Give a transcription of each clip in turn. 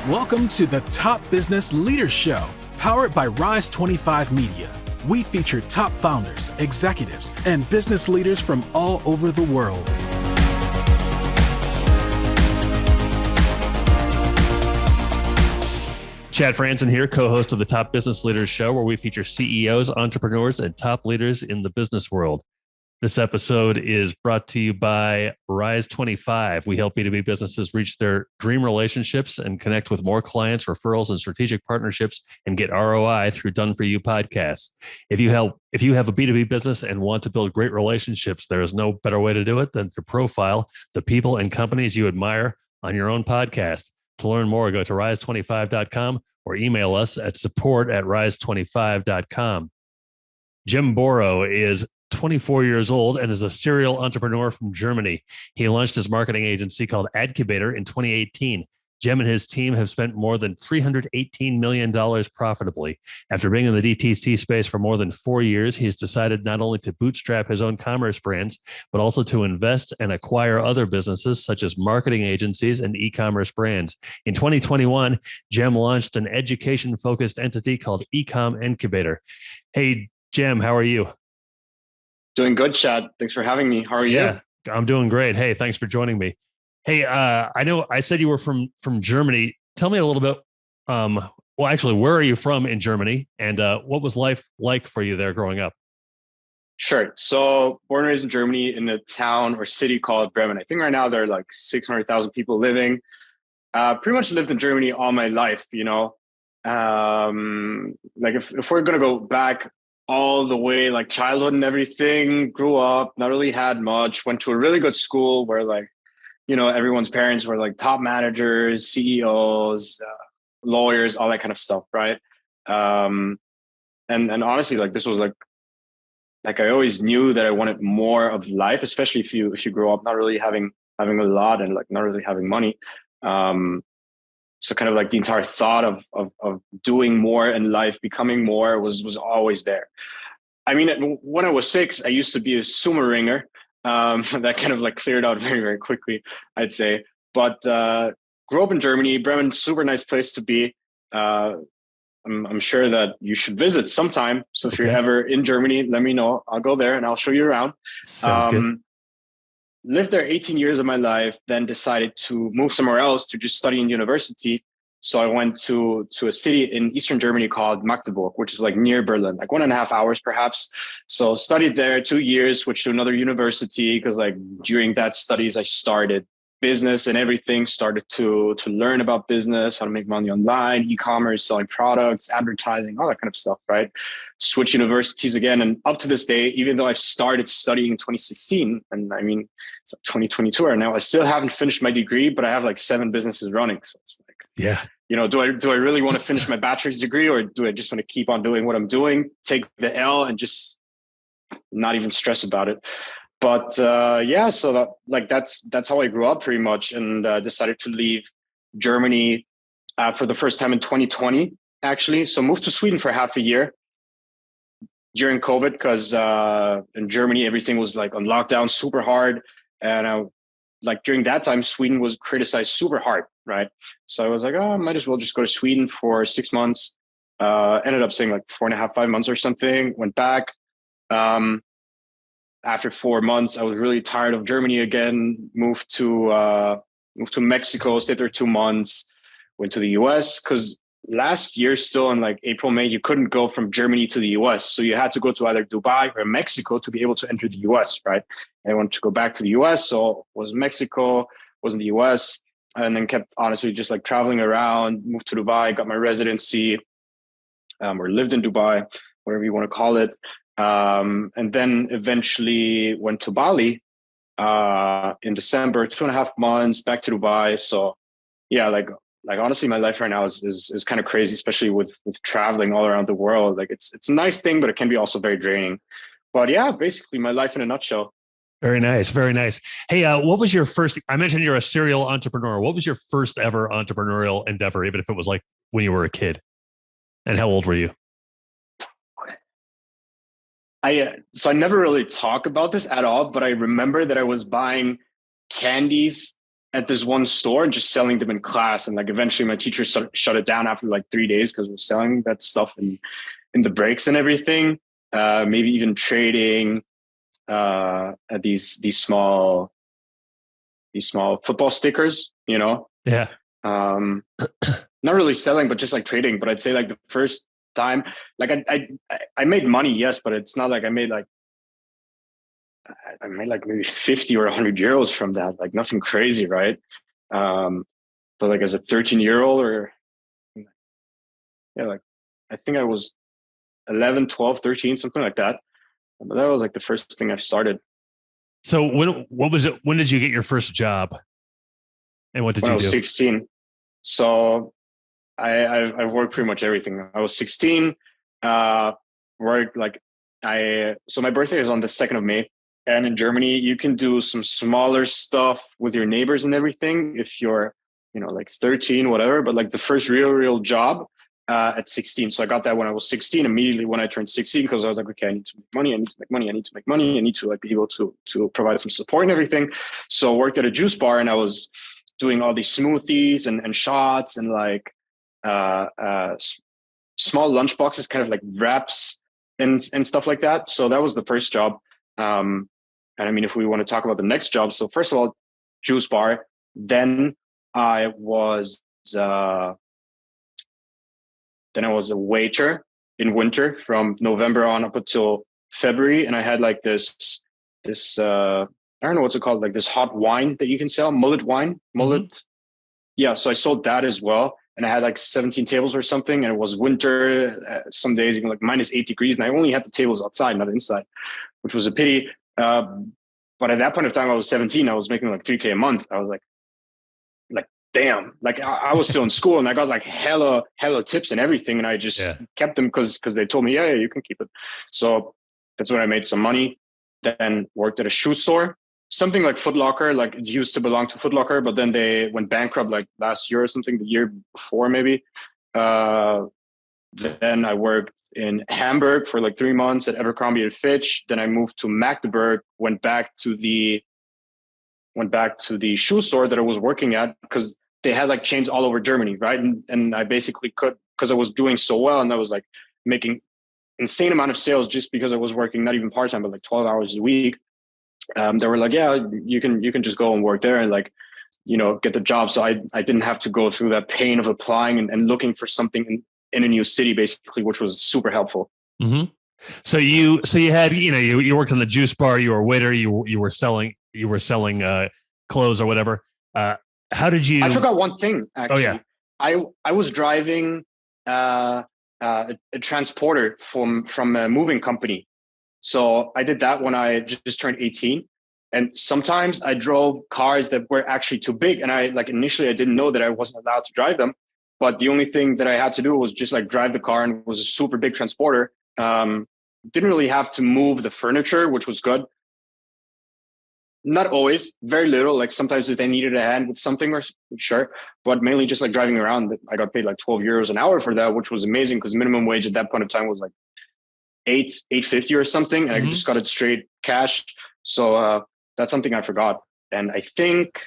Welcome to the Top Business Leaders Show, powered by Rise 25 Media. We feature top founders, executives, and business leaders from all over the world. Chad Franson here, co-host of the Top Business Leaders Show, where we feature CEOs, entrepreneurs, and top leaders in the business world. This episode is brought to you by Rise 25. We help B2B businesses reach their dream relationships and connect with more clients, referrals, and strategic partnerships, and get ROI through Done For You podcasts. If you have a B2B business and want to build great relationships, there is no better way to do it than to profile the people and companies you admire on your own podcast. To learn more, go to rise25.com or email us at support@rise25.com. Jem Bourouh is 24 years old and is a serial entrepreneur from Germany. He launched his marketing agency called Adcubator in 2018. Jem and his team have spent more than $318 million profitably. After being in the DTC space for more than 4 years, he's decided not only to bootstrap his own commerce brands, but also to invest and acquire other businesses such as marketing agencies and e-commerce brands. In 2021, Jem launched an education-focused entity called eCom Incubator. Hey, Jem, how are you? Doing good, Chad. Thanks for having me. How are you? Yeah, I'm doing great. Hey, thanks for joining me. Hey, I know I said you were from Germany. Tell me a little bit. Well, actually, where are you from in Germany, and what was life like for you there growing up? Sure. So, born and raised in Germany in a town or city called Bremen. I think right now there are like 600,000 people living. Pretty much lived in Germany all my life. Like if we're gonna go back all the way, like childhood and everything, grew up, not really had much, went to a really good school where everyone's parents were like top managers, CEOs, lawyers, all that kind of stuff. Right. And honestly, like this was like I always knew that I wanted more of life, especially if you grow up not really having a lot and like not really having money. So kind of like the entire thought of doing more in life, becoming more was always there. I mean, when I was 6, I used to be a sumo ringer. That kind of like cleared out very, very quickly, I'd say. But grew up in Germany, Bremen, super nice place to be. I'm sure that you should visit sometime. So if you're ever in Germany, let me know. I'll go there and I'll show you around. Sounds good. Lived there 18 years of my life, then decided to move somewhere else to just study in university. So I went to a city in Eastern Germany called Magdeburg, which is like near Berlin, like 1.5 hours perhaps. So studied there 2 years, switched to another university because like during that studies, I started business and everything, started to learn about business, how to make money online, e-commerce, selling products, advertising, all that kind of stuff, right? Switch universities again. And up to this day, even though I started studying in 2016, and I mean, it's like 2022 right now, I still haven't finished my degree, but I have like 7 businesses running. So it's like, yeah, do I really want to finish my bachelor's degree, or do I just want to keep on doing what I'm doing, take the L and just not even stress about it? But so that's how I grew up pretty much, and decided to leave Germany for the first time in 2020, actually. So moved to Sweden for half a year during COVID, because in Germany, everything was like on lockdown, super hard. And like during that time, Sweden was criticized super hard, right? So I was like, I might as well just go to Sweden for 6 months. Ended up staying like 4.5, 5 months or something, went back. After 4 months, I was really tired of Germany again, moved to Mexico, stayed there 2 months, went to the US, because last year, still in like April, May, you couldn't go from Germany to the US. So you had to go to either Dubai or Mexico to be able to enter the US, right? And I wanted to go back to the US. So was Mexico, was in the US, and then kept honestly just like traveling around, moved to Dubai, got my residency, or lived in Dubai, whatever you want to call it. And then eventually went to Bali in December, 2.5 months, back to Dubai. So yeah, like honestly, my life right now is kind of crazy, especially with traveling all around the world. Like it's a nice thing, but it can be also very draining. But yeah, basically my life in a nutshell. Very nice. Very nice. Hey, what was your first, I mentioned you're a serial entrepreneur. What was your first ever entrepreneurial endeavor, even if it was like when you were a kid? And how old were you? So I never really talk about this at all, but I remember that I was buying candies at this one store and just selling them in class. And like eventually my teacher shut it down after like 3 days because we're selling that stuff in the breaks and everything. Maybe even trading at these small football stickers, you know? Yeah. Not really selling, but just like trading. But I'd say like the first time, like I made money, yes, but it's not like I made like maybe 50 or 100 euros from that, like nothing crazy, right? But like as a 13-year-old or like I think I was 11, 12, 13, something like that. But that was like the first thing I started. So when did you get your first job? And what did when you I was do? 16. So I've worked pretty much everything. I was 16, worked like so my birthday is on the 2nd of May. And in Germany, you can do some smaller stuff with your neighbors and everything if you're, like 13, whatever. But like the first real job at 16. So I got that when I was 16, immediately when I turned 16, because I was like, okay, I need to make money. I need to make money. I need to make money. I need to like be able to provide some support and everything. So I worked at a juice bar and I was doing all these smoothies and shots and like small lunch boxes, kind of like wraps and stuff like that. So that was the first job. And I mean, if we want to talk about the next job, so first of all, juice bar. Then I was a waiter in winter from November on up until February, and I had like this I don't know what's it called, like this hot wine that you can sell, mullet wine. Mm-hmm. Yeah, so I sold that as well. And I had like 17 tables or something, and it was winter, some days even like -8 degrees, and I only had the tables outside, not inside, which was a pity. But at that point of time, I was 17. I was making like 3K a month. I was like damn, like I was still in school, and I got like hella tips and everything, and I just kept them because they told me, yeah, you can keep it. So that's when I made some money. Then worked at a shoe store, something like Foot Locker. Like it used to belong to Foot Locker, but then they went bankrupt like last year or something, the year before maybe. Then I worked in Hamburg for like 3 months at Abercrombie and Fitch. Then I moved to Magdeburg, went back to the shoe store that I was working at, because they had like chains all over Germany, right? And I basically could, because I was doing so well and I was like making insane amount of sales just because I was working not even part-time, but like 12 hours a week. They were like, yeah, you can just go and work there and like, get the job. So I didn't have to go through that pain of applying and looking for something in a new city, basically, which was super helpful. Mm-hmm. So you had, you worked in the juice bar, you were a waiter, you were selling clothes or whatever. How did you? I forgot one thing, actually. Oh yeah. I was driving a transporter from a moving company. So I did that when I just turned 18. And sometimes I drove cars that were actually too big. And initially I didn't know that I wasn't allowed to drive them. But the only thing that I had to do was just like drive the car, and it was a super big transporter. Didn't really have to move the furniture, which was good. Not always, very little. Like sometimes if they needed a hand with something, or sure, but mainly just like driving around. I got paid like 12 euros an hour for that, which was amazing because minimum wage at that point of time was like $8.50 or something, and I just got it straight cash. So that's something I forgot, and I think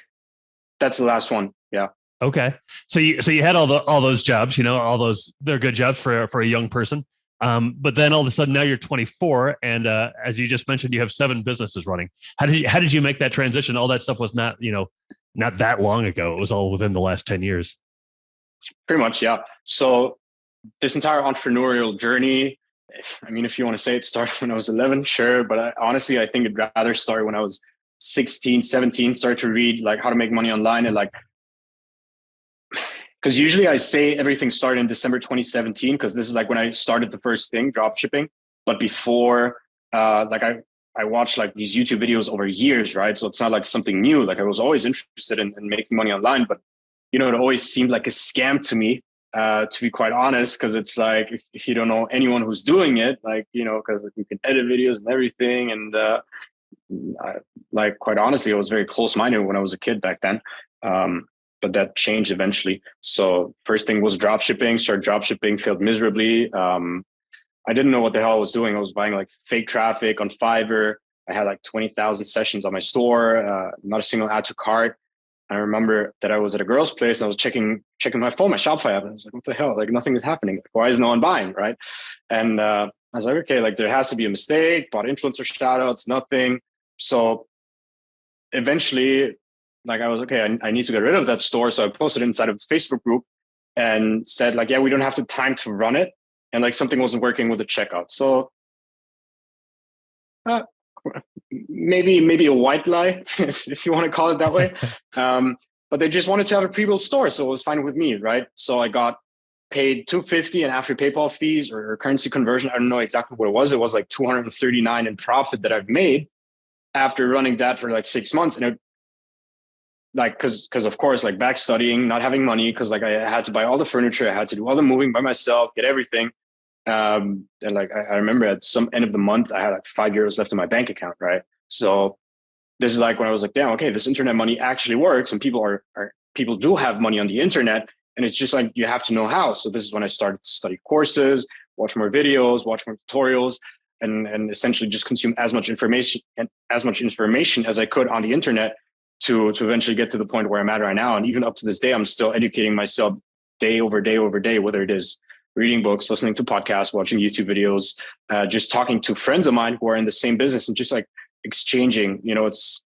that's the last one. Yeah. Okay. So you had all those jobs, all those, they're good jobs for a young person. But then all of a sudden now you're 24, and as you just mentioned, you have 7 businesses running. How did you make that transition? All that stuff was not that long ago. It was all within the last 10 years. Pretty much, yeah. So this entire entrepreneurial journey, I mean, if you want to say it started when I was 11, sure. But honestly, I think it'd rather start when I was 16, 17, started to read like how to make money online, and like, because usually I say everything started in December 2017, because this is like when I started the first thing, drop shipping. But before, I watched like these YouTube videos over years, right? So it's not like something new. Like I was always interested in making money online, but it always seemed like a scam to me, to be quite honest, because it's like if you don't know anyone who's doing it, like because you can edit videos and everything, and quite honestly, I was very close-minded when I was a kid back then. But that changed eventually. So first thing was drop shipping, started drop shipping, failed miserably. I didn't know what the hell I was doing. I was buying like fake traffic on Fiverr. I had like 20,000 sessions on my store, not a single add to cart. I remember that I was at a girl's place and I was checking my phone, my Shopify app. And I was like, what the hell? Like nothing is happening. Why is no one buying? Right. And I was like, okay, like there has to be a mistake, bought influencer shout outs, nothing. So eventually, like I was, okay, I need to get rid of that store. So I posted inside of a Facebook group and said like, yeah, we don't have the time to run it. And like something wasn't working with the checkout. So maybe a white lie, if you want to call it that way. But they just wanted to have a pre-built store. So it was fine with me, right? So I got paid $250 and after PayPal fees or currency conversion, I don't know exactly what it was. It was like $239 in profit that I've made after running that for like 6 months. And it, like, cause of course, like back studying, not having money. Cause like I had to buy all the furniture. I had to do all the moving by myself, get everything. And like, I remember at some end of the month, I had like €5 left in my bank account. Right. So this is like when I was like, damn, okay, this internet money actually works. And people do have money on the internet. And it's just like, you have to know how. So this is when I started to study courses, watch more videos, watch more tutorials, and essentially just consume as much information as I could on the internet to eventually get to the point where I'm at right now. And even up to this day, I'm still educating myself day over day over day, whether it is reading books, listening to podcasts, watching YouTube videos, just talking to friends of mine who are in the same business and just like exchanging. You know, it's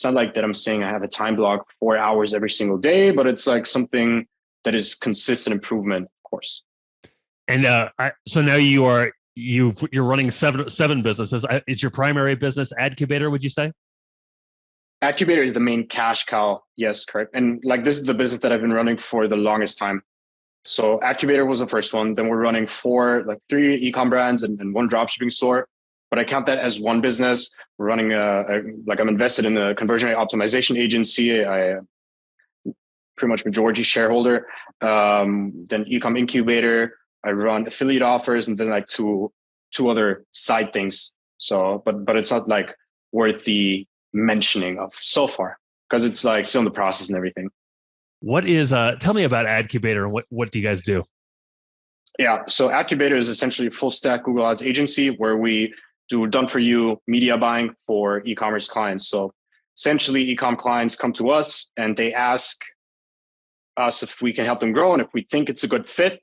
not like that I'm saying I have a time block 4 hours every single day, but it's like something that is consistent improvement, of course. And so now you're running seven businesses. Is your primary business Adcubator, would you say? Adcubator is the main cash cow. Yes, correct. And like this is the business that I've been running for the longest time. So Adcubator was the first one. Then we're running 3 eCom brands and 1 dropshipping store. But I count that as one business. We're running I'm invested in a conversion rate optimization agency. I pretty much majority shareholder. Then eCom Incubator. I run affiliate offers and then like two other side things. So, but it's not like worth the mentioning of so far because it's like still in the process and everything. What is tell me about Adcubator and what do you guys do? Yeah, so Adcubator is essentially a full stack Google Ads agency where we do done for you media buying for e-commerce clients. So essentially e-com clients come to us and they ask us if we can help them grow and if we think it's a good fit.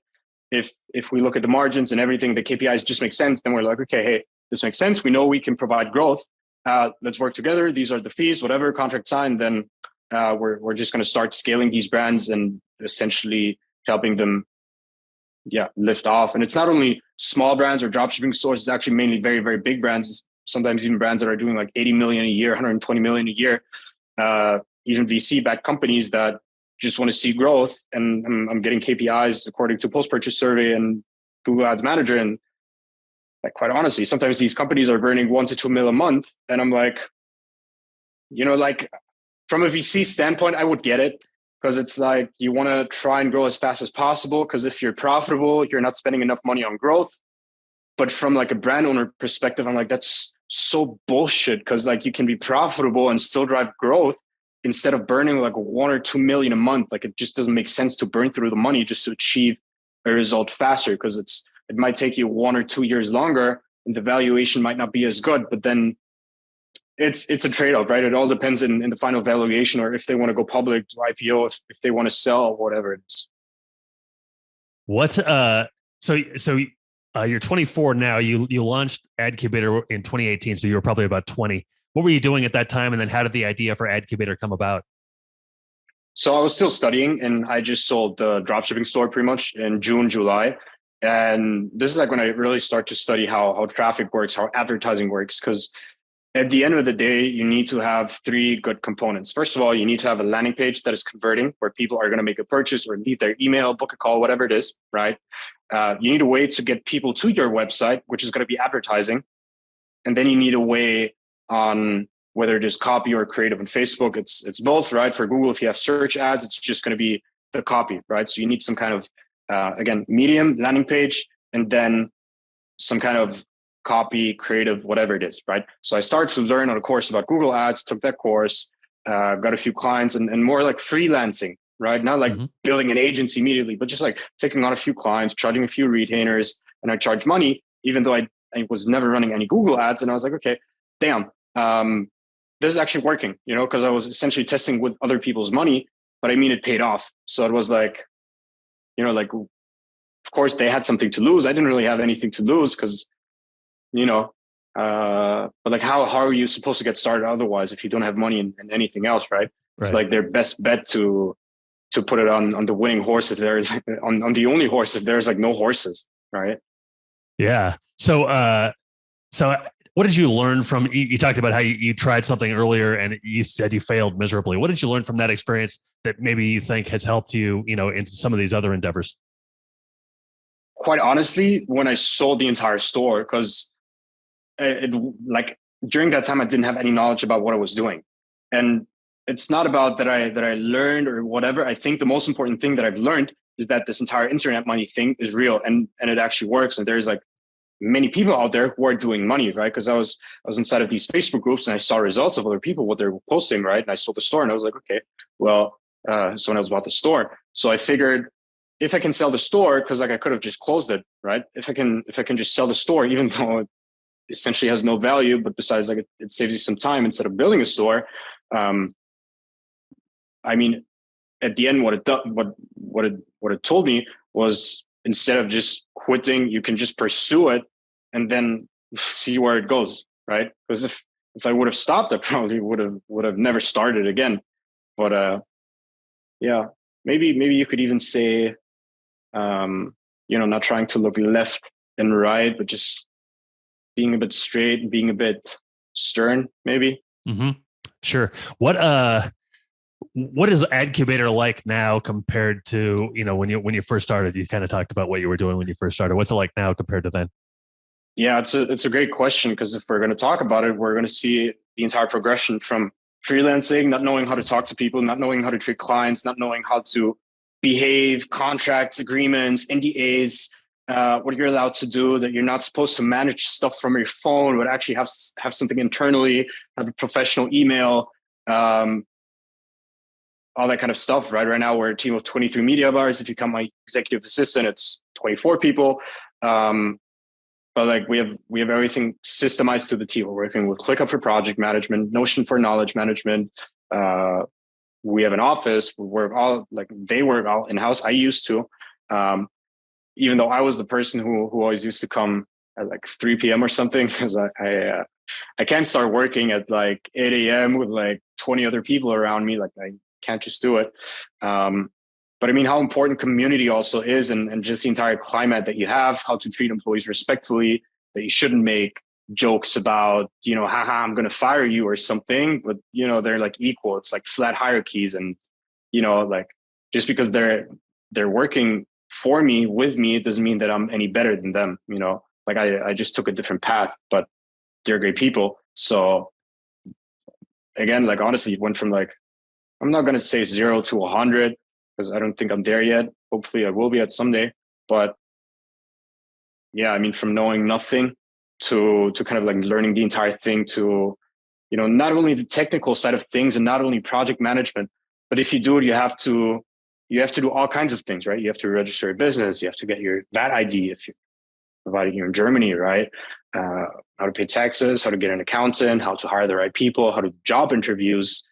If we look at the margins and everything, the KPIs just make sense, then we're like, okay, hey, this makes sense. We know we can provide growth. Let's work together. These are the fees, whatever, contract signed. Then we're just going to start scaling these brands and essentially helping them, lift off. And it's not only small brands or dropshipping stores. It's actually mainly very, very big brands. Sometimes even brands that are doing like 80 million a year, 120 million a year. Even VC-backed companies that just want to see growth. And I'm getting KPIs according to post-purchase survey and Google Ads Manager. And like, quite honestly, sometimes these companies are burning 1 to 2 mil a month. And I'm like, like from a VC standpoint, I would get it because it's like, you want to try and grow as fast as possible. Because if you're profitable, you're not spending enough money on growth. But from like a brand owner perspective, I'm like, that's so bullshit. Because like you can be profitable and still drive growth instead of burning like 1 or 2 million a month. Like it just doesn't make sense to burn through the money just to achieve a result faster because it might take you 1 or 2 years longer and the valuation might not be as good, but then it's a trade-off, right? It all depends in the final valuation or if they want to go public to IPO, if they want to sell, whatever it is. You're 24 now. You launched Adcubator in 2018, so you were probably about 20. What were you doing at that time? And then how did the idea for Adcubator come about? So I was still studying and I just sold the dropshipping store pretty much in June, July. And this is like when I really start to study how traffic works, how advertising works. Because at the end of the day, you need to have 3 good components. First of all, you need to have a landing page that is converting where people are going to make a purchase or leave their email, book a call, whatever it is, right? You need a way to get people to your website, which is going to be advertising. And then you need a way on whether it is copy or creative on Facebook. It's both, right? For Google, if you have search ads, it's just going to be the copy, right? So you need some kind of, again, medium landing page, and then some kind of copy, creative, whatever it is, right? So I started to learn on a course about Google Ads, took that course, got a few clients and more like freelancing, right? Not like building an agency immediately, but just like taking on a few clients, charging a few retainers, and I charge money, even though I was never running any Google Ads. And I was like, okay, damn. this is actually working, because I was essentially testing with other people's money, but I mean, it paid off. So it was like, like, of course they had something to lose. I didn't really have anything to lose because, but like, how are you supposed to get started otherwise if you don't have money and anything else, right? It's like their best bet to put it on the winning horse if there's on the only horse if there's like no horses, right? Yeah. So what did you learn from, you talked about how you tried something earlier and you said you failed miserably. What did you learn from that experience that maybe you think has helped you, into some of these other endeavors? Quite honestly, when I sold the entire store, because like during that time, I didn't have any knowledge about what I was doing. And it's not about that I learned or whatever. I think the most important thing that I've learned is that this entire internet money thing is real and it actually works. And there's like many people out there who are doing money, right? Because I was inside of these Facebook groups and I saw results of other people, what they're posting, right? And I sold the store and I was like, okay, well, so when I was about the store. So I figured if I can sell the store, because like I could have just closed it, right? If I can just sell the store, even though it essentially has no value, but besides like it saves you some time instead of building a store. I mean, at the end, what it told me was instead of just quitting, you can just pursue it and then see where it goes, right? Because if I would have stopped, I probably would have never started again. But yeah, maybe you could even say, not trying to look left and right, but just being a bit straight, being a bit stern, maybe. Mm-hmm. Sure. What is Adcubator like now compared to, when you first started? You kind of talked about what you were doing when you first started. What's it like now compared to then? Yeah, it's a great question, because if we're going to talk about it, we're going to see the entire progression from freelancing, not knowing how to talk to people, not knowing how to treat clients, not knowing how to behave, contracts, agreements, NDAs, what you're allowed to do, that you're not supposed to manage stuff from your phone, but actually have something internally, have a professional email, all that kind of stuff, right? Right now, we're a team of 23 media buyers. If you count my executive assistant, it's 24 people. But like we have everything systemized to the team. We're working with ClickUp for project management, Notion for knowledge management. We have an office. They work all in-house. I used to, even though I was the person who always used to come at like 3 p.m. or something, because I can't start working at like 8 a.m. with like 20 other people around me. Like I can't just do it. But I mean, how important community also is, and just the entire climate that you have, how to treat employees respectfully, that you shouldn't make jokes about, haha, I'm going to fire you or something, but, they're like equal. It's like flat hierarchies. And, like just because they're working for me, with me, it doesn't mean that I'm any better than them. Like I just took a different path, but they're great people. So again, like honestly, it went from like, I'm not going to say 0 to 100, because I don't think I'm there yet. Hopefully I will be at someday. But yeah, I mean, from knowing nothing to kind of like learning the entire thing, to, not only the technical side of things and not only project management, but if you do it, you have to do all kinds of things, right? You have to register a business. You have to get your VAT ID if you're providing you're in Germany, right? How to pay taxes, how to get an accountant, how to hire the right people, how to job interviews,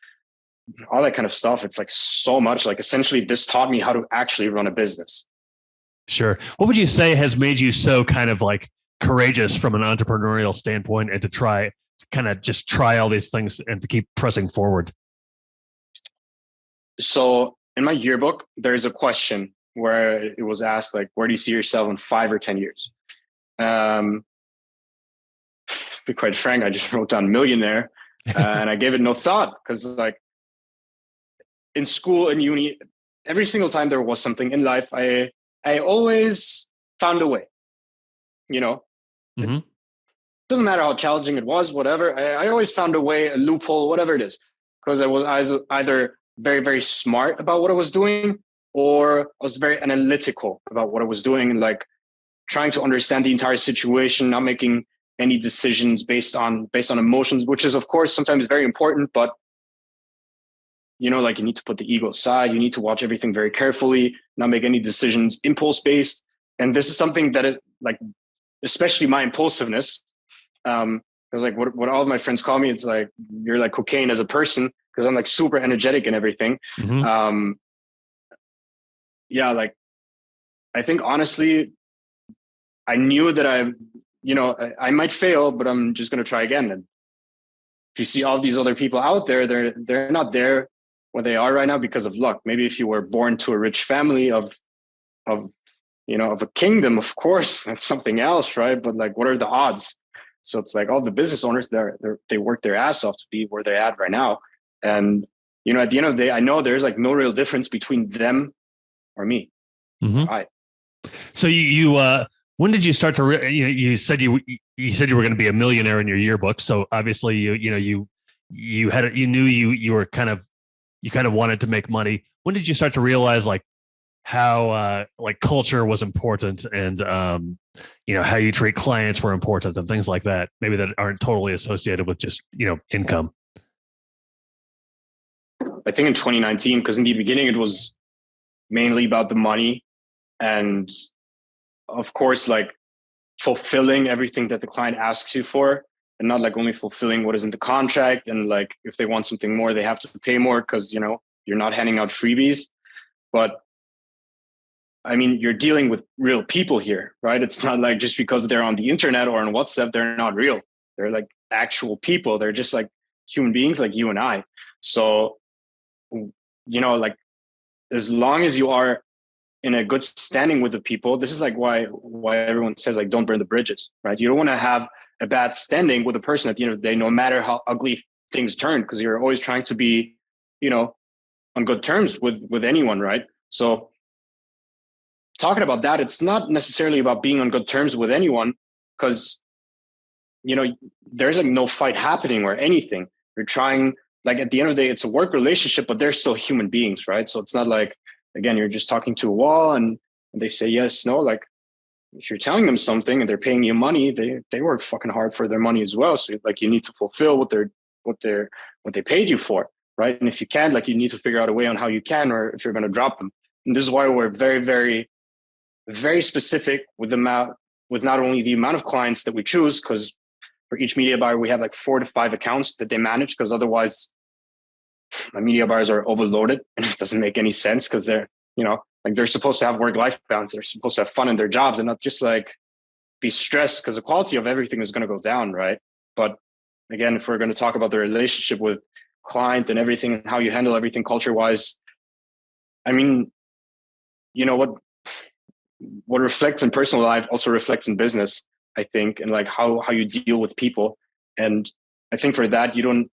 all that kind of stuff. It's like so much. Like essentially this taught me how to actually run a business. Sure. What would you say has made you so kind of like courageous from an entrepreneurial standpoint, and to try all these things and to keep pressing forward? So in my yearbook, there's a question where it was asked, like, where do you see yourself in 5 or 10 years? To be quite frank, I just wrote down millionaire and I gave it no thought, because like, in school and uni, every single time there was something in life, I always found a way, Mm-hmm. It doesn't matter how challenging it was, whatever. I always found a way, a loophole, whatever it is, because I was either very, very smart about what I was doing, or I was very analytical about what I was doing, and like trying to understand the entire situation, not making any decisions based on emotions, which is of course sometimes very important, but like you need to put the ego aside. You need to watch everything very carefully, not make any decisions impulse based. And this is something that especially my impulsiveness, because It was like what all of my friends call me. It's like, you're like cocaine as a person, because I'm like super energetic and everything. Mm-hmm. Yeah, like I think honestly, I knew that I might fail, but I'm just gonna try again. And if you see all these other people out there, they're not there where they are right now because of luck. Maybe if you were born to a rich family of of a kingdom, of course, that's something else, right? But like, what are the odds? So it's like all the business owners, they work their ass off to be where they're at right now. And at the end of the day, I know there's like no real difference between them or me. Mm-hmm. Or I. So when did you start to you said you were going to be a millionaire in your yearbook. So obviously you knew you were kind of wanted to make money. When did you start to realize like how like culture was important, and how you treat clients were important, and things like that, maybe that aren't totally associated with just income? I think in 2019, because in the beginning it was mainly about the money, and of course like fulfilling everything that the client asks you for, and not like only fulfilling what is in the contract. And like if they want something more, they have to pay more because you're not handing out freebies. But I mean, you're dealing with real people here, right? It's not like just because they're on the internet or on WhatsApp, they're not real. They're like actual people. They're just like human beings like you and I. So, like as long as you are in a good standing with the people, this is like why everyone says like, don't burn the bridges, right? You don't want to have a bad standing with a person at the end of the day, no matter how ugly things turn, because you're always trying to be, on good terms with anyone, right? So talking about that, it's not necessarily about being on good terms with anyone, because there's like no fight happening or anything. You're trying, like at the end of the day, it's a work relationship, but they're still human beings, right? So it's not like, again, you're just talking to a wall and they say yes, no. Like if you're telling them something and they're paying you money, they work fucking hard for their money as well. So like you need to fulfill what they paid you for, right? And if you can't, like you need to figure out a way on how you can, or if you're going to drop them. And this is why we're very, very, very specific with not only the amount of clients that we choose, because for each media buyer, we have like 4 to 5 accounts that they manage, because otherwise my media buyers are overloaded and it doesn't make any sense, because they're, like they're supposed to have work-life balance. They're supposed to have fun in their jobs and not just like be stressed, because the quality of everything is going to go down, right? But again, if we're going to talk about the relationship with client and everything and how you handle everything culture-wise, I mean, what reflects in personal life also reflects in business, I think, and like how you deal with people. And I think for that, you don't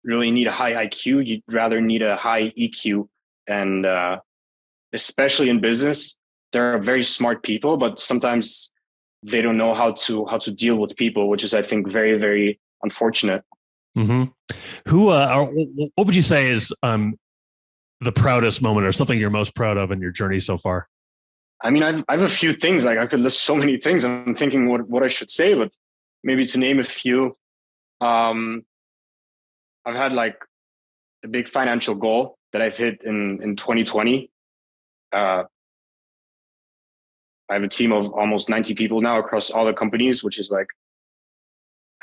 really need a high IQ. You'd rather need a high EQ. And especially in business, there are very smart people, but sometimes they don't know how to deal with people, which is, I think, very, very unfortunate. Mm-hmm. What would you say is the proudest moment, or something you're most proud of in your journey so far? I mean, I have a few things. Like I could list so many things. I'm thinking what I should say, but maybe to name a few, I've had like a big financial goal that I've hit in 2020. I have a team of almost 90 people now across all the companies, which is like,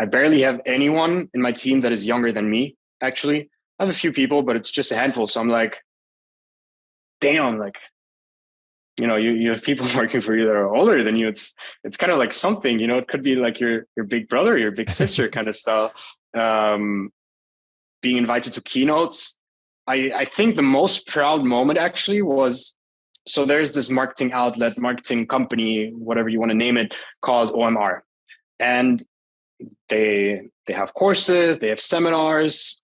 I barely have anyone in my team that is younger than me. Actually, I have a few people, but it's just a handful. So I'm like, damn, like, you have people working for you that are older than you. It's kind of like something, it could be like your big brother, your big sister kind of style. Being invited to keynotes. I think the most proud moment actually was, so there's this marketing outlet, marketing company, whatever you want to name it, called OMR. And they have courses, they have seminars,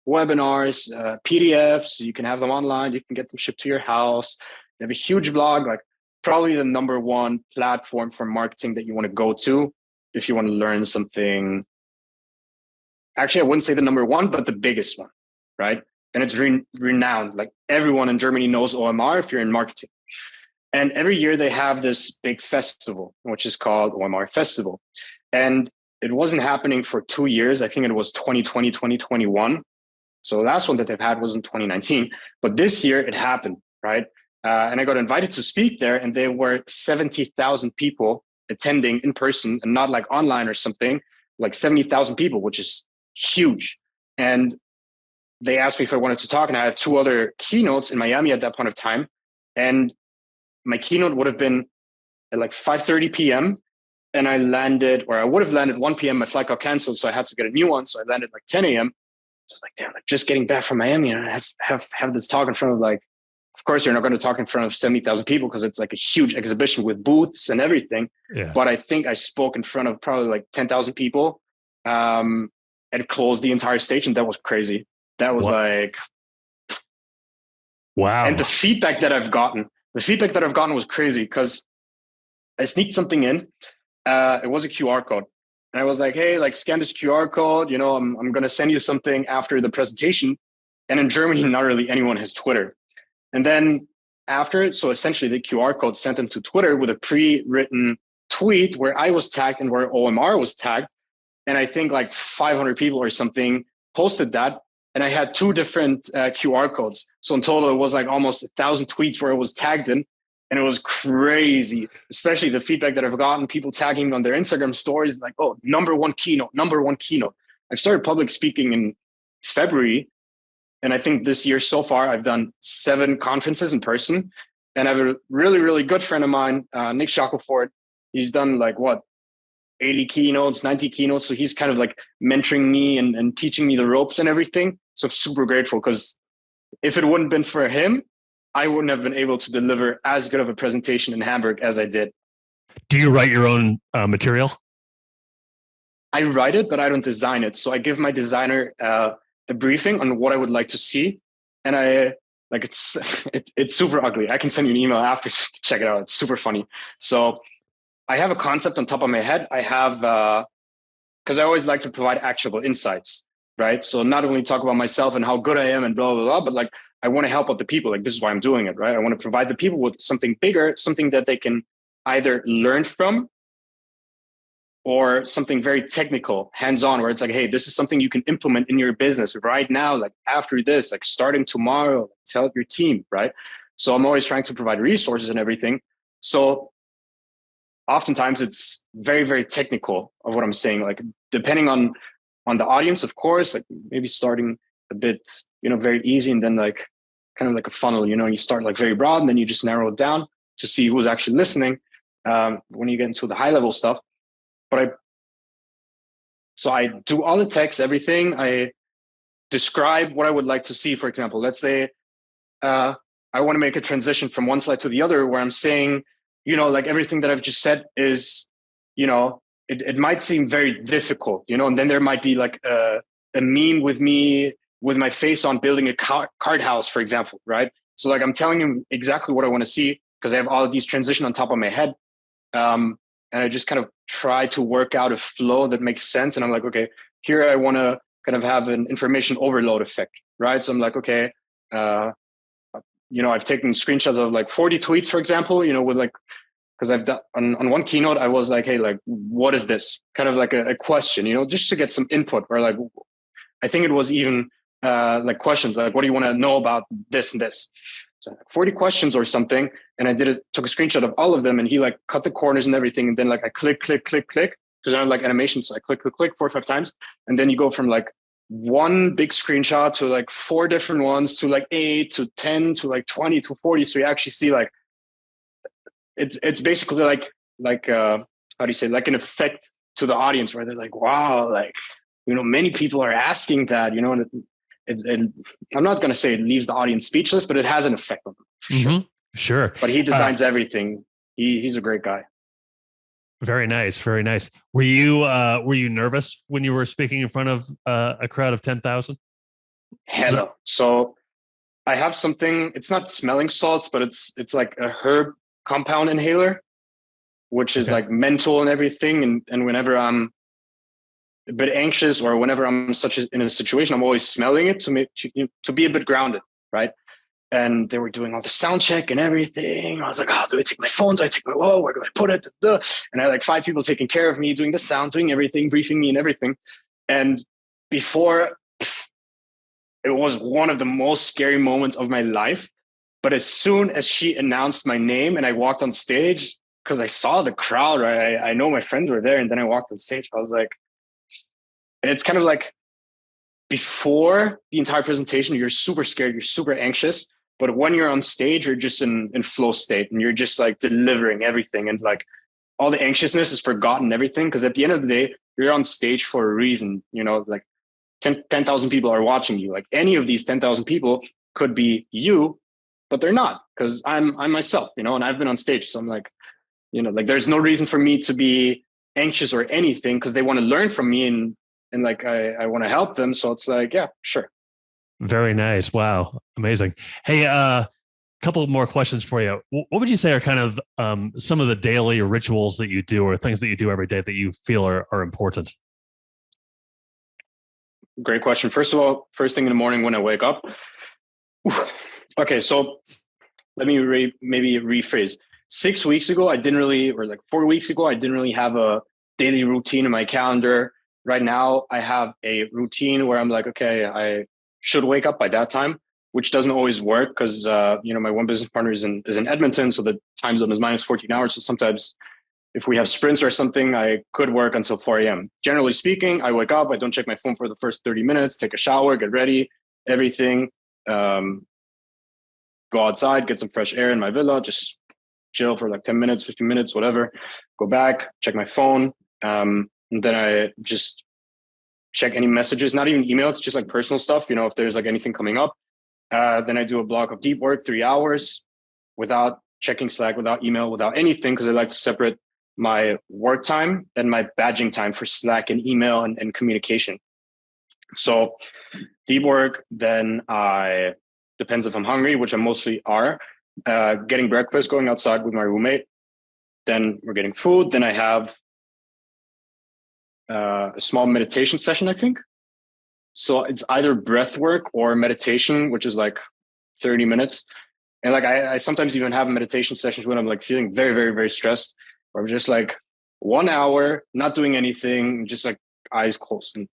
webinars, PDFs. You can have them online. You can get them shipped to your house. They have a huge blog, like probably the number one platform for marketing that you want to go to if you want to learn something. Actually, I wouldn't say the number one, but the biggest one, right? And it's renowned. Like everyone in Germany knows OMR if you're in marketing. And every year they have this big festival, which is called OMR Festival. And it wasn't happening for 2 years. I think it was 2020, 2021. So the last one that they've had was in 2019. But this year it happened, right? And I got invited to speak there, and there were 70,000 people attending in person and not like online or something. like 70,000 people, which is huge. And they asked me if I wanted to talk, and I had 2 other keynotes in Miami at that point of time. And my keynote would have been at like 5:30 p.m. and I would have landed 1 p.m. My flight got canceled, so I had to get a new one. So I landed like 10 a.m. So I was like, damn, like just getting back from Miami, and I have this talk in front of like, of course, you're not going to talk in front of 70,000 people because it's like a huge exhibition with booths and everything. Yeah. But I think I spoke in front of probably like 10,000 people, and closed the entire stage. And that was crazy. That was like, wow. And the feedback that I've gotten was crazy because I sneaked something in. It was a QR code. And I was like, hey, like scan this QR code. You know, I'm going to send you something after the presentation. And in Germany, not really anyone has Twitter. And then after it, so essentially the QR code sent them to Twitter with a pre-written tweet where I was tagged and where OMR was tagged. And I think like 500 people or something posted that. And I had 2 different QR codes. So in total, it was like almost 1,000 tweets where it was tagged in. And it was crazy, especially the feedback that I've gotten, people tagging me on their Instagram stories, like, oh, number one keynote. I've started public speaking in February. And I think this year so far, I've done 7 conferences in person. And I have a really, really good friend of mine, Nick Shackelford. He's done like 80 keynotes, 90 keynotes. So he's kind of like mentoring me and teaching me the ropes and everything. So I'm super grateful because if it wouldn't have been for him, I wouldn't have been able to deliver as good of a presentation in Hamburg as I did. Do you write your own material? I write it, but I don't design it. So I give my designer a briefing on what I would like to see. And it's super ugly. I can send you an email after, check it out. It's super funny. So I have a concept on top of my head. I have, because I always like to provide actionable insights, right? So not only talk about myself and how good I am and blah, blah, blah, but like, I want to help out the people. Like, this is why I'm doing it, right? I want to provide the people with something bigger, something that they can either learn from or something very technical, hands-on, where it's like, hey, this is something you can implement in your business right now, like after this, like starting tomorrow, to help your team, right? So I'm always trying to provide resources and everything. So oftentimes it's very, very technical of what I'm saying, like depending on the audience, of course, like maybe starting a bit, very easy, and then like kind of like a funnel, you start like very broad and then you just narrow it down to see who's actually listening when you get into the high level stuff. But I do all the text, everything. I describe what I would like to see. For example, let's say I want to make a transition from one slide to the other where I'm saying, like everything that I've just said is, it might seem very difficult, and then there might be like a meme with me with my face on building a card house, for example, right? So like I'm telling him exactly what I want to see because I have all of these transition on top of my head. And I just kind of try to work out a flow that makes sense. And I'm like, okay, here I want to kind of have an information overload effect, right? So I'm like, okay, I've taken screenshots of like 40 tweets, for example, with like, because I've done on one keynote, I was like, hey, like, what is this? Kind of like a question, just to get some input, or like, I think it was even like questions, like, what do you want to know about this and this? So 40 questions or something. And I took a screenshot of all of them, and he like cut the corners and everything. And then like I click, because I like animation. So I click 4 or 5 times. And then you go from like one big screenshot to like 4 different ones to like 8 to 10 to like 20 to 40. So you actually see like, it's basically like how do you say, like an effect to the audience where they're like, wow, like, many people are asking that, and I'm not going to say it leaves the audience speechless, but it has an effect on them. For sure. Sure. But he designs everything. He's a great guy. Very nice. Very nice. Were you nervous when you were speaking in front of a crowd of 10,000? Hello. So I have something, it's not smelling salts, but it's like a herb compound inhaler, which is like mental and everything. And whenever I'm a bit anxious or whenever I'm in a situation, I'm always smelling it to be a bit grounded, right? And they were doing all the sound check and everything. I was like, oh, do I take my phone? Do I take my, where do I put it? And I had like 5 people taking care of me, doing the sound, doing everything, briefing me and everything. And before, it was one of the most scary moments of my life. But as soon as she announced my name and I walked on stage, because I saw the crowd, right? I know my friends were there. And then I walked on stage. I was like, And it's kind of like before the entire presentation, you're super scared, you're super anxious. But when you're on stage, you're just in flow state and you're just like delivering everything. And like all the anxiousness is forgotten, everything. Because at the end of the day, you're on stage for a reason. You know, like 10,000 people are watching you. Like any of these 10,000 people could be you, but they're not, because I'm myself, you know, and I've been on stage. So I'm like, you know, like there's no reason for me to be anxious or anything, because they want to learn from me, and like I want to help them. So it's like, yeah, sure. Very nice. Wow. Amazing. Hey, couple more questions for you. What would you say are kind of some of the daily rituals that you do or things that you do every day that you feel are important? Great question. First of all, first thing in the morning when I wake up. Okay, so let me maybe rephrase. 6 weeks ago, I didn't really, or like 4 weeks ago, I didn't really have a daily routine in my calendar. Right now, I have a routine where I'm like, okay, I should wake up by that time, which doesn't always work because you know, my one business partner is in Edmonton, so the time zone is minus 14 hours. So sometimes if we have sprints or something, I could work until 4 a.m. Generally speaking, I wake up, I don't check my phone for the first 30 minutes, take a shower, get ready, everything, go outside, get some fresh air in my villa, just chill for like 10 minutes, 15 minutes, whatever, go back, check my phone. And then I just check any messages, not even email, it's just like personal stuff. You know, if there's like anything coming up, then I do a block of deep work, 3 hours without checking Slack, without email, without anything, because I like to separate my work time and my badging time for Slack and email and communication. So deep work, then I, depends if I'm hungry, which I mostly are, getting breakfast, going outside with my roommate. Then we're getting food. Then I have a small meditation session, I think. So it's either breath work or meditation, which is like 30 minutes. And like I sometimes even have meditation sessions when I'm like feeling very, very, very stressed, or I'm just like 1 hour, not doing anything, just like eyes closed. And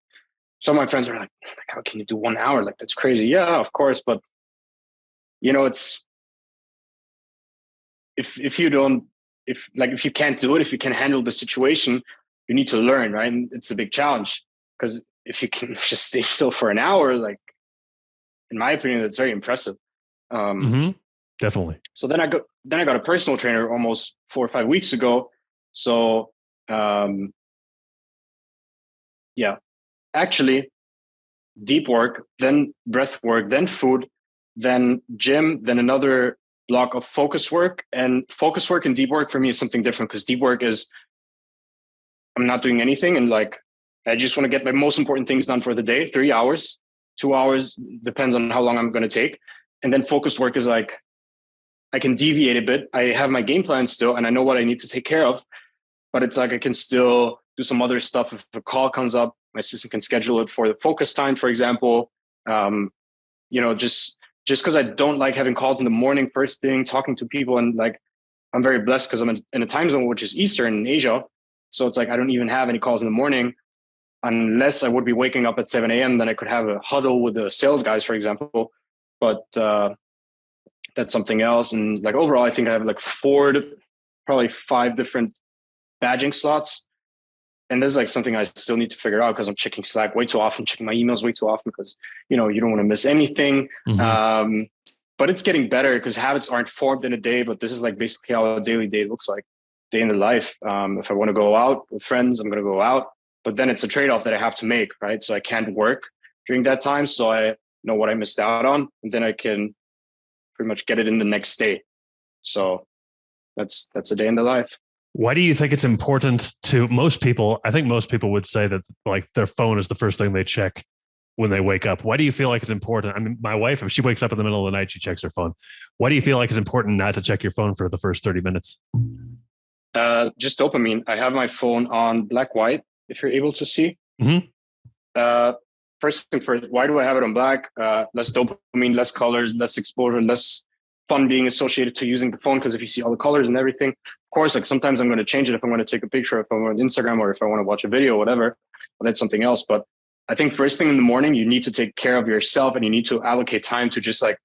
some of my friends are like, how can you do 1 hour? Like, that's crazy. Yeah, of course. But you know, it's, if you can't do it, if you can't handle the situation, you need to learn, right? And it's a big challenge, because if you can just stay still for an hour, like, in my opinion, that's very impressive. Definitely. So then I got a personal trainer almost 4 or 5 weeks ago. So yeah, actually deep work, then breath work, then food, then gym, then another block of focus work. And focus work and deep work for me is something different, because deep work is I'm not doing anything, and like I just want to get my most important things done for the day, 3 hours, 2 hours, depends on how long I'm going to take. And then focus work is like I can deviate a bit. I have my game plan still, and I know what I need to take care of, but it's like I can still do some other stuff. If a call comes up, my assistant can schedule it for the focus time, for example. You know, just because I don't like having calls in the morning, first thing, talking to people. And like, I'm very blessed because I'm in a time zone, which is Eastern in Asia. So it's like, I don't even have any calls in the morning unless I would be waking up at 7 a.m. Then I could have a huddle with the sales guys, for example. But that's something else. And like overall, I think I have like probably 5 different badging slots. And this is like something I still need to figure out, because I'm checking Slack way too often, checking my emails way too often, because, you know, you don't want to miss anything. But it's getting better, because habits aren't formed in a day, but this is like basically how a daily day looks like, day in the life. If I want to go out with friends, I'm going to go out, but then it's a trade-off that I have to make, right? So I can't work during that time. So I know what I missed out on, and then I can pretty much get it in the next day. So that's a day in the life. Why do you think it's important to most people? I think most people would say that like their phone is the first thing they check when they wake up. Why do you feel like it's important? I mean, my wife, if she wakes up in the middle of the night, she checks her phone. Why do you feel like it's important not to check your phone for the first 30 minutes? Just dopamine. I have my phone on black white, if you're able to see. First thing first, why do I have it on black? Less dopamine, less colors, less exposure, less fun being associated to using the phone, because if you see all the colors and everything, of course, like sometimes I'm going to change it if I want to take a picture, if I want Instagram, or if I want to watch a video, whatever. Well, that's something else. But I think first thing in the morning, you need to take care of yourself, and you need to allocate time to just like,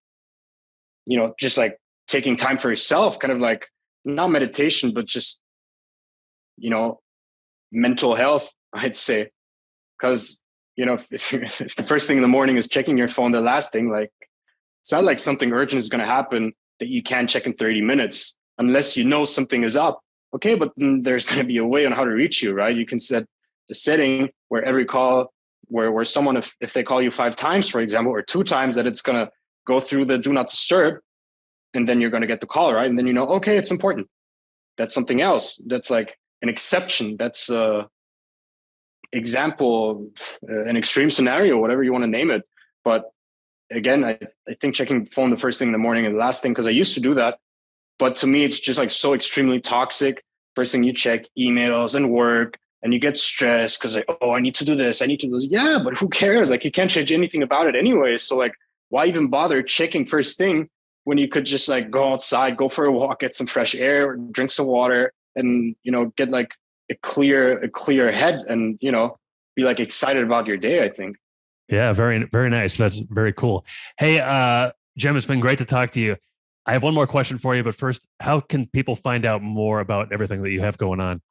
you know, just like taking time for yourself, kind of like not meditation, but just, you know, mental health, I'd say. Because if the first thing in the morning is checking your phone, the last thing, like, it's not like something urgent is going to happen that you can't check in 30 minutes unless you know something is up. Okay, but then there's going to be a way on how to reach you, right? You can set a setting where every call, where someone, if they call you 5 times, for example, or 2 times, that it's going to go through the do not disturb, and then you're going to get the call, right? And then okay, it's important. That's something else. That's like an exception. That's example, an extreme scenario, whatever you want to name it. But again, I think checking the phone the first thing in the morning and the last thing, because I used to do that. But to me, it's just like so extremely toxic. First thing you check emails and work, and you get stressed because like, I need to do this. I need to do this. Yeah, but who cares? Like, you can't change anything about it anyway. So like, why even bother checking first thing when you could just like go outside, go for a walk, get some fresh air, drink some water, and get like a clear head, and be like excited about your day, I think. Yeah, very, very nice. That's very cool. Hey, Jem, it's been great to talk to you. I have one more question for you, but first, how can people find out more about everything that you have going on?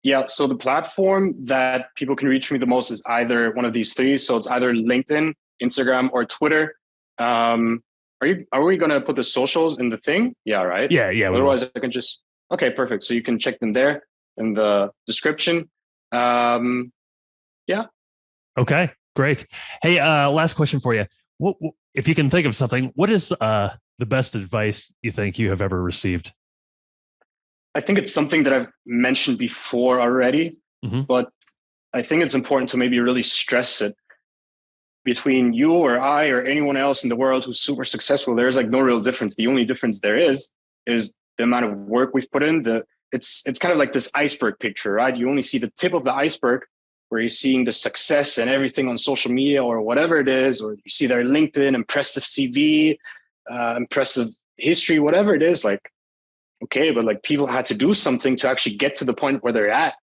Yeah, so the platform that people can reach me the most is either one of these 3. So it's either LinkedIn, Instagram, or Twitter. Are we going to put the socials in the thing? Yeah, right? Yeah. Otherwise, I can just... Okay, perfect. So you can check them there in the description. Yeah. Okay, great. Hey, last question for you. What, if you can think of something, what is the best advice you think you have ever received? I think it's something that I've mentioned before already, but I think it's important to maybe really stress it. Between you or I or anyone else in the world who's super successful, there's like no real difference. The only difference there is the amount of work we've put in. It's kind of like this iceberg picture, right? You only see the tip of the iceberg, where you're seeing the success and everything on social media or whatever it is, or you see their LinkedIn, impressive CV, impressive history, whatever it is. Like, okay, but like, people had to do something to actually get to the point where they're at.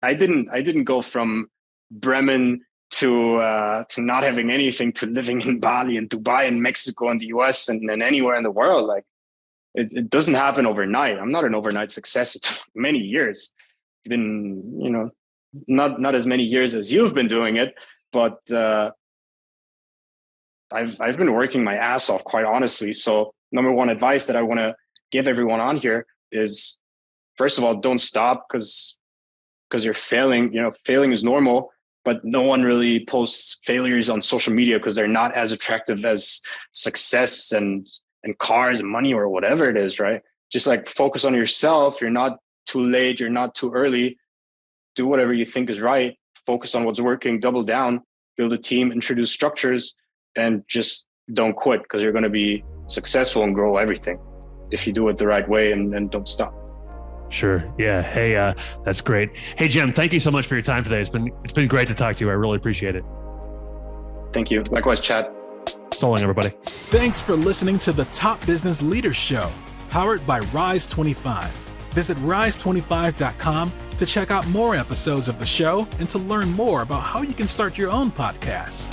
I didn't go from Bremen to not having anything, to living in Bali and Dubai and Mexico and the US and anywhere in the world. Like, it doesn't happen overnight. I'm not an overnight success. It's many years. It's been, not as many years as you've been doing it, but I've been working my ass off, quite honestly. So number one advice that I want to give everyone on here is, first of all, don't stop because you're failing. Failing is normal, but no one really posts failures on social media because they're not as attractive as success and cars and money or whatever it is, right? Just like focus on yourself. You're not too late. You're not too early. Do whatever you think is right. Focus on what's working, double down, build a team, introduce structures, and just don't quit, because you're going to be successful and grow everything if you do it the right way and don't stop. Sure. Yeah. Hey, that's great. Hey, Jem, thank you so much for your time today. It's been great to talk to you. I really appreciate it. Thank you. Likewise, Chad. So long, everybody. Thanks for listening to the Top Business Leaders Show, powered by Rise 25. Visit rise25.com to check out more episodes of the show and to learn more about how you can start your own podcast.